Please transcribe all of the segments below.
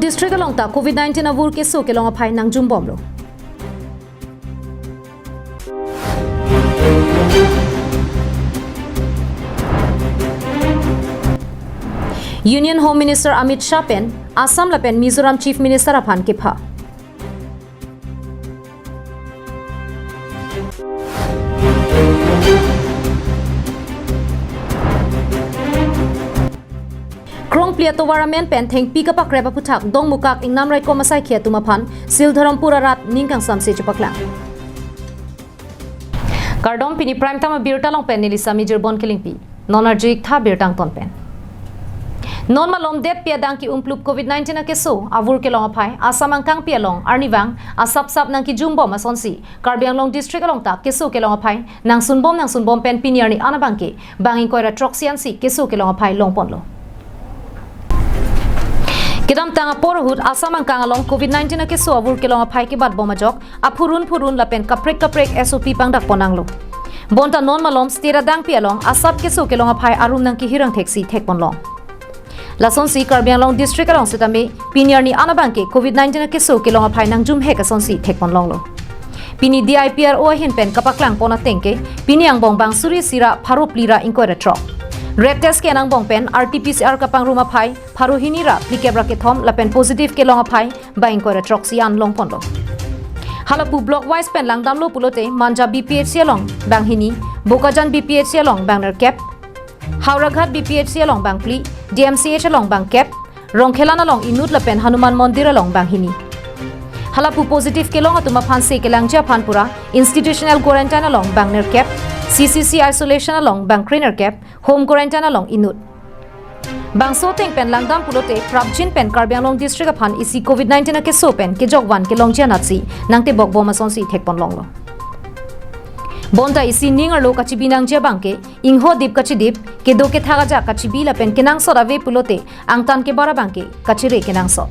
district along ta COVID-19 avur keso kelong aphai nang jumbom lo. Union Home Minister Amit Shah pen Assam lapen Mizoram Chief Minister aphan ke pha. Krong pliatowaramen pen theng pi kapak reba puthak dong mukak ingnam rai komasai khia tumaphan Sildharam pura rat ningkang samse chupaklang. Kardom pini prime time birta long pen nili sami jirbon kilingpi nonarjik tha birtang ton pen. Non malom det piadang ki umplup COVID-19 na keso avur kelong aphai Assam angkang pialong arniwang asap sap nang ki jumbom asonsi Karbi Anglong district along ta keso kelong aphai nang sunbom pen piniar ni anabangke bangin koira troxian si keso kelong aphai longpon lo. Kidam tanga porhut Assam angkang along COVID-19 na keso avur kelong aphai ki bat bomajok apurun lapen kaprek SOP pangdak ponang lo. Bonta non malom stira dang pialong asap keso kelong aphai arum nang ki hirang teksi thekpon long. Lason si Karbi Anglong district along sitame piniar ni anabangke COVID-19 na keso kelong aphai nang jum hek ason si thekpon long lo. Pini DIPR o hin pen kapaklang pona tengke pini ang bong bang suri sira pharu plira inkoira tro. Red test ke nang bong pen RTPCR kapangrum aphai pharu hinira plikebra ke thom lapen positive kelong aphai ba inkoira troxian long pon lo. Halapu block wise pen lang damlo pulote Manja BPHC along bang hini Bokajan BPHC along bangner cap Howraghat BPHC along bang pli DMCH along bang cap Rongkhelan along inut lapen Honuman Mondir along bang hini. Halapu positive kelong atuma phanse kelangji aphan pura institutional quarantine along bangner cap CCC Isolation along bang criner cap home quarantine along inut. Bang soteng pen langdam pulote prabjin pen Karbi Anglong district aphan isi COVID-19 na keso pen ke jogwan kelongji anatsi nangte bokbom asonsi thekpon long lo. Bonta isi ningar lo kachibinang jabangke ingho dip kachidip ke do ke thaga ja kachibila pen kenang so rave pulote angtan ke barabangke kachire kenang so.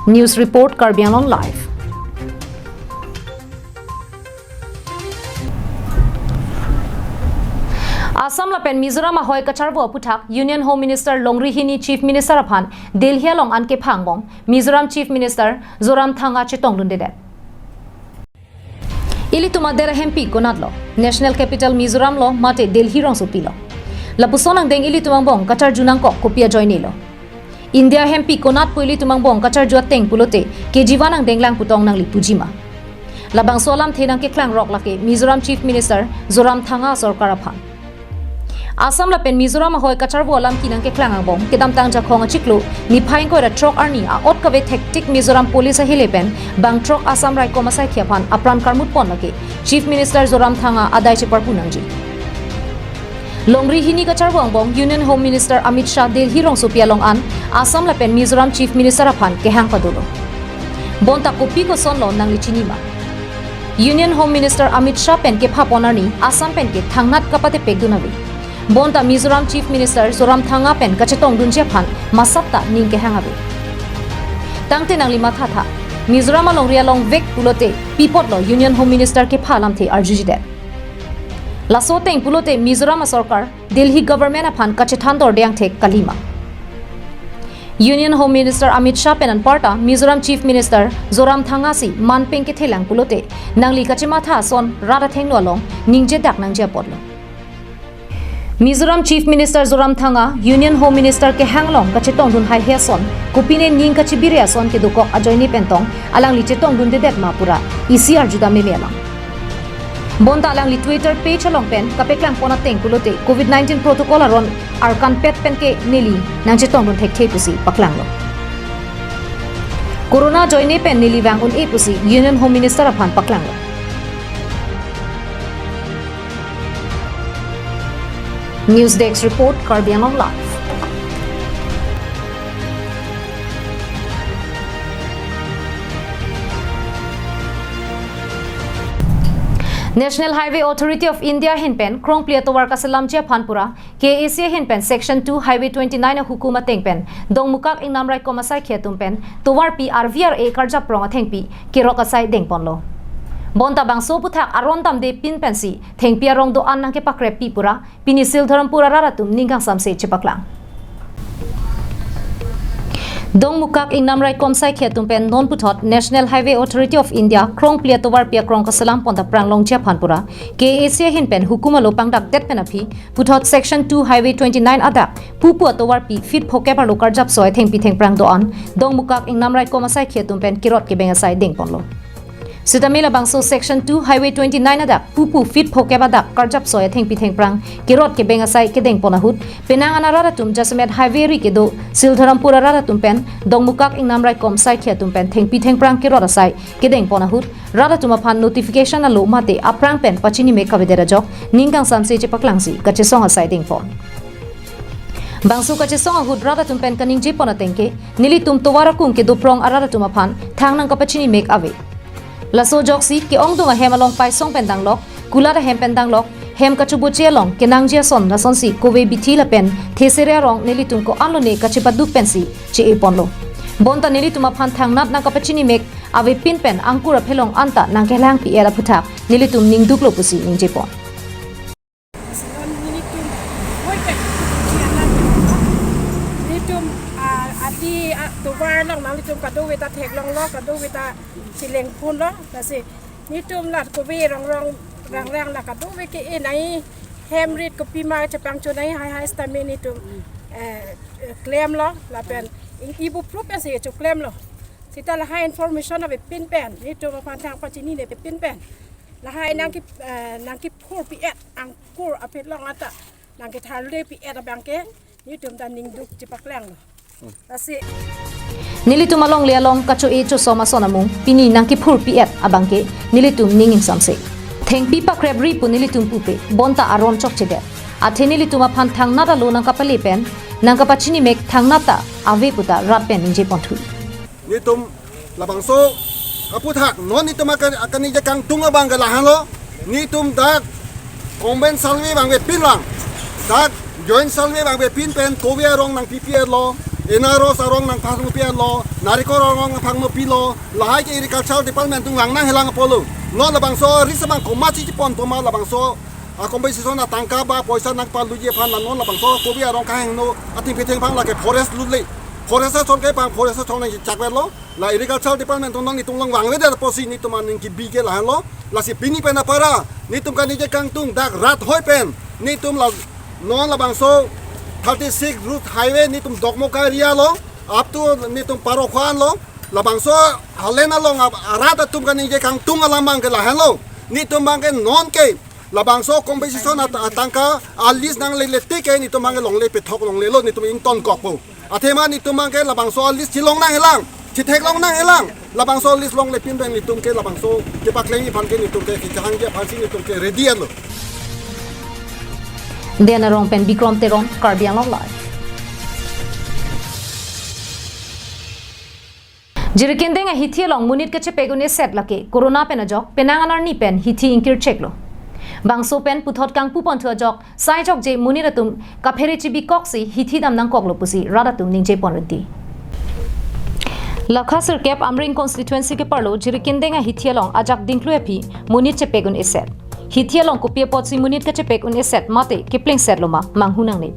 News report Karbi Anglong live. Assam lapen Mizoram ahoy kacharbo puthak Union Home Minister Longrihini Chief Minister aphan Delhi along anke phangbong Mizoram Chief Minister Zoram Thanga chetong lundedet. Ili tumadera hempi konadlo National Capital Mizoram lo mate Delhi rong supilo lapusonang deng ili tumangbong kachar junang ko kopia joinilo India hempi konat puili tumangbong kachar juat teng pulote kejiwanang denglang putong nang lipujima labang solam thenang ke klang rok lake Mizoram Chief Minister Zoram Thanga sarkar aphan Assam lapen Mizoram ahoy kacharbo alam kinang ke klang angbong kedam tang jakhong achiklo ni phaing ko ra trok arni a ot kabe hectic Mizoram police a hilepen bang trok Assam rai komasai khiaphan apran karmut pon lake Chief Minister Zoram Thanga adai che parpunangji Longri hini kacharbo angbong Union Home Minister Amit Shah Delhi rong sopia long an Assam lapen Mizoram Chief Minister aphan ke hang padulo bonta kopi ko son lo nang lichinima Union Home Minister Amit Shah pen ke phaponani Assam pen ke thangnat kapate pegdunabi Bonta Mizoram Chief Minister Zoram Thanga pen kachetong dunje phan masapta ningke hangabe tangte nangli matha tha Mizoram along rialong vek pulote pipot lo Union Home Minister ke phalam the arjujide lasoteng pulote Mizoram sarkar Delhi government aphan kachethan dor deang thek kalima Union Home Minister Amit Shah pen parta Mizoram Chief Minister Zoram Thanga si manpeng ke thelang pulote nangli kachematha son rada thenglo along ningje dak nangje podlo Mizoram Chief Minister Zoram Thanga Union Home Minister ke hanglong kachetong dun hai heson kupine ning kachibire son ke dukok ajoini pentong alang li chetong dun dedet mapura ECR juda memelang bonta alang li Twitter page along pen kapeklang pona teng kulote COVID-19 protocol aron arkan pet pen ke nili nang chetong dun thek pusi paklang lo Corona joine pen nili wang un e pusi Union Home Minister aphan paklang lo News Desk report Karbi Anglong live. National Highway Authority of India hinpen krong pliatowar kasalamjia phanpura KAC hinpen section 2 highway 29 a hukuma tengpen dongmukak ingnamrai komasai khiatumpen towar pi RVRA karja prong athengpi kirokasai dengponlo Bonta bang so puthak aron tam de pin pensi thengpia rong do an nang ke pakre pi pura pini Sildharam pura raratum ninggang samse chepaklang Dong mukak ing namrai komsai khia tumpen non puthot National Highway Authority of India krong plia towar pia krong kasalam ponta pranglong chia phanpura KAC hin pen hukuma lo pangdak tet penapi puthot section 2 highway 29 adak pupu towar pi fit phoke par lo karjap soi theng pi theng prang do an dong mukak ing namrai komasai khia tumpen kirot ke benga sai ding ponlo Sitamila bangso section 2 highway 29 adak pupu fit phoke badak karjap soi theng pi theng prang kirot ke benga sai ke deng ponahut penang anara tum jasmet highway ri ke do siltharampura rara tum pen dong mukak ing namrai kom sai khia tum pen theng pi theng prang kirot asai ke deng ponahut rara tum aphan notification alo mate aprang pen pachini me kavedera jok ningkang samse che paklangsi kache song asai ding pon Bangsu kache song ahut rara tum pen kaning je pona tengke nili tum towara kung ke do prong arara tum aphan thangnang kapachini mek ave Laso joksi ke ong dunga hem along pai song pendang lok kula da hem pendang lok hem kachubu che long kenangji son na son si kowe bithi la pen thesere rong neli tum ko anlo ne kache paduk pensi che e ponlo bonta neli tum aphan thangnap na kapachini mek ave pin pen angkura phelong anta nang kelang pi era phuthak neli tum ningduk lo pusi ningje pon Tuvar long nang litum kadu wita thek long lo kadu wita sileng pun lo nasi nitum lat ko we rong rang la kadu we ke nai hemrit ko pima chapang chunai hai stami nitum claim lo la pen ibu proof se chu claim lo sita la hai information ave pin pen nitum pan thang pachini ne pin pen la hai nang ki phur pi et ang kur apet long ata nang ki thar le pi et abang ke nitum dan ning duk chipak lang lo Nilitum along lialong kacho e cho soma sonamung pini nangki phur piet abangke nilitum ningin samse theng pipa krebri pu nilitum pupe bonta aron chok chede athe nilitum aphan thangna da lo nang kapali pen nang kapachini mek thangna ta ave puta rat pen inje ponthu nitum labangso aputhak non nitum akani je kang tunga bangga lahalo nitum dak komben salwe bangbe pinlang dak join salwe bangbe pin pen kovia rong nang PPR lo Enaro sarong nang phang pian lo nariko rong phang mo pilo lahai ke agricultural department tung lang nang helang polo no labang so risabang komachi pon poma labang so a compensation na tangka ba poisa nak palu je phan lan no labang so ko bia rong kaheng no ating piteng phang la ke forest lule forest son ke pang forest son nang chakwe lo la agricultural department tung ni tung long wang we da posi ni tuman ning ki bi ke la lo la si pini pen para ni tum kan ni je kang tung dak rat hoi pen ni tum la no labang so 36 route highway ni tum dokmoka area lo up to ni tum parokhan lo labangso halena lo arata tum kan je kang tung alamang ke la hello ni tum bang ke non ke labangso competition atangka alis nang le ke ni tum bang long le pe thok long le lo ni tum in ton kok po athema ni tum bang ke labangso alis chilong nang helang chithek long nang helang labangso alis long le pin bang ni tum ke labangso ke pakleng ni phan ke ni tum ke jahang je phan si ni tum ke ready lo Dena rong pen bikrom teron karbiang long live Jirikin denga hithi long munit ke chepegune set lake corona pen ajok penang anar ni pen hithi inkir check lo bangso pen puthot kang pupon thu ajok sai jok je muniratum kaphere chibi koksi hithi dam nang koklo pusi radatum ningje ponrti Lakha Sirkep Amring constituency ke parlo jirikin denga hithi long ajak dingklu epi munit chepegun eset Hithi long kopia potsi munit ka chepek un eset mate kipling set loma manghunang ne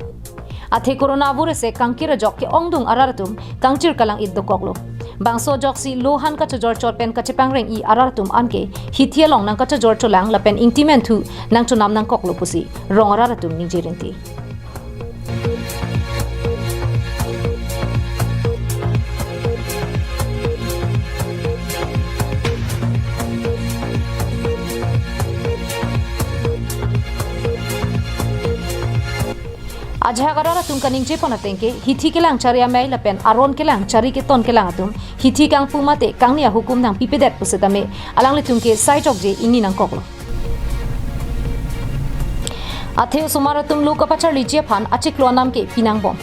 athe corona virus se kangkira jok ke ongdung araratum kangchir kalang id dokoklo bangso joksi lohan ka chajor chor pen ka chepang reng I araratum anke hithi long nang ka chajor cholang lapen intimen thu nang chunam nang koklo pusi rong araratum ningjirinti Ajhagara tum kaning je pona tengke hithi kelang charia mai lapen aron kelang chari ke ton kelang atum hithi kang pumate kangnia hukum nang pipedet pusetame alang le tum ke sai jok je ini nang koklo Atheu sumaratum luka pachar lijia phan achiklo nam ke pinang bom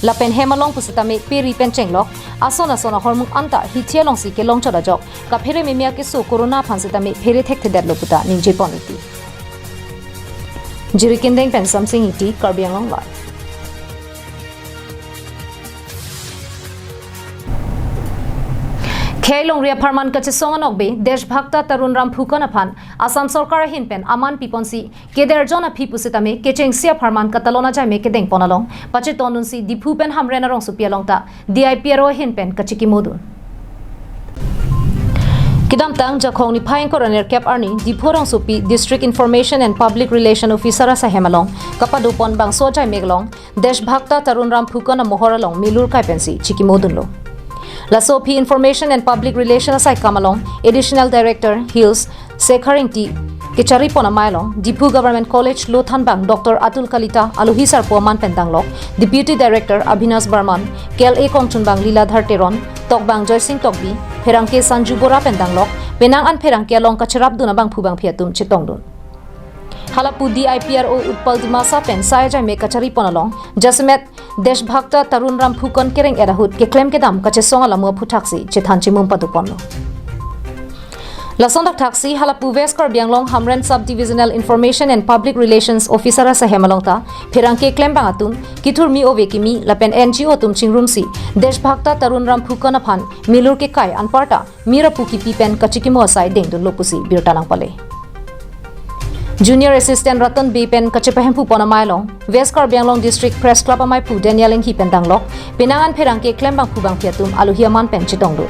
lapen hemalong pusetame peri pencheng lok asona hormung anta hithi long si ke long chada jok ka phere memia ke so corona phan setame phere thek thedat loputa ningje poniti Jirikindeng pen something iti karbiang long live Kelong ria pharman kache songanok be deshbhakta tarun ram phukon aphan Assam sarkar hinpen aman piponsi keder jona phi pusitame kecheng sia pharman katalona jai me kedeng ponalong pache tonunsi diphupen hamrena rong supialong ta DIPRO hinpen kachiki modun Kidam tang jakhong ni phaing koroner cap arni diphorong supi District Information and Public Relation Officer sa hemalong kapadupon bang so jai meglong deshbhakta tarun ram phukon mohoralong milur kai pensi chiki modun lo Lasopi Information and Public Relations Asai Kamalong, Additional Director, Hills, Sekharingti, Kichari Ponamailong, Dipu Government College, Lothanbang, Dr. Atul Kalita, Aluhisar Poman Pentanglok, Deputy Director, Abhinas Barman, KAL Kongchunbang Liladhar Teron, Tokbang Joy Singh Tokbi, Perangke Sanju Bora Pentanglok, Penang an Perangke Along Kacharab Dunabang Pubang Piatum Chitongdun. Halapu DIPRO Utpal Dimasa pen Saja me kachari ponalong Jasmet Deshbhakta Tarun Ram Phukon Kereng Erahut ke claim kedam kache songalamo phutaksi chethanchi mum paduponlo Lasondak taxi Halapu Veskar Bianglong Hamren Subdivisional Information and Public Relations Officer sa Hemalongta Perangke claim bangatum Kithur mi ovekimi lapen NGO tum chingrumsi Deshbhakta Tarun Ram Phukon aphan milur ke kai anparta mirapuki pipen kachikimo asai dengdun lopusi birtanang pale Junior Assistant Ratan Bipen Kachepahempu Ponamailong, West Karbianglong District Press Club Amaipu Danieling Hipen Danglok, Penangan Perangke Klembang Pubang Piatum Aluhiaman Pen Chitongdu.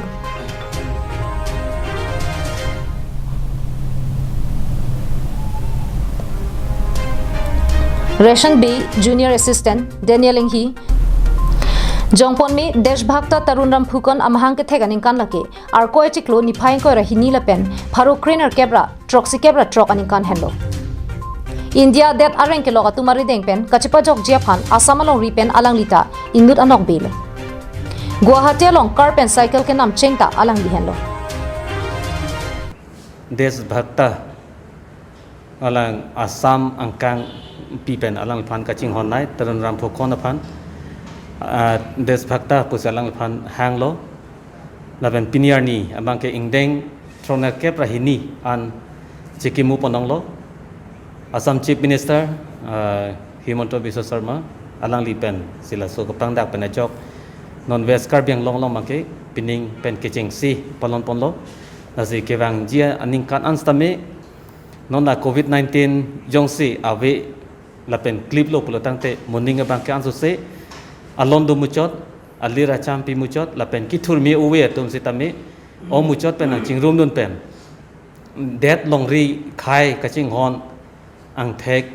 Ration B Junior Assistant Danieling Hi Jongpon mi Deshbhakta Tarun Ram Phukon amahang ke theganing kan lake ar koi chiklo ni phaing ko rahini lapen pharo creener kebra troxy kebra truck aning kan hello India that areng ke loga tumari dengpen kachipa jok jiaphan asamalong ripen alang lita inut anok bel Guwahati along car pen cycle ke nam chengta alang dihenlo Deshbhakta alang Assam angkang pipen alang phan kaching honai Tarun Ram Phukon aphan Deshbhakta pusalang phan hanglo laben piniarni abang ke ingdeng troner ke prahini an chikimu pononglo Assam Chief Minister Himanta Biswa Sarma alang lipen sila so kapang dak penajok non West Karbiang long make pining pen kecheng si palon ponlo nasi kewang jia aning kan anstame non la COVID-19 jongsi ave lapen clip lo pulotangte morning abang ke ansu se Alondo muchot, alira champi muchot, lapen kithur mi uwe tum sitame, o muchot pen ang chingrum dun pen. Det long ri khai kaching hon, angthek,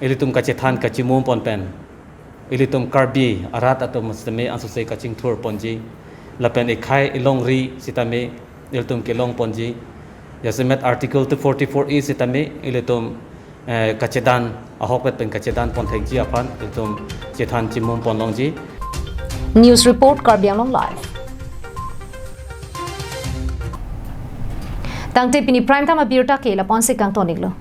ilitum kachethan kachimum pon pen. Ilitum karbi arat atum sitame ansuse kaching thur ponji, lapen e khai ilong ri sitame, ilitum kelong ponji. Yasemet article 244E sitame, ilitum kacedan ahok pen kacedan ponthek ji aphan ilitum chethan chimum ponlong ji News Report Karbianglong Live Tangte pini prime time abirta ke la ponse kang toniglo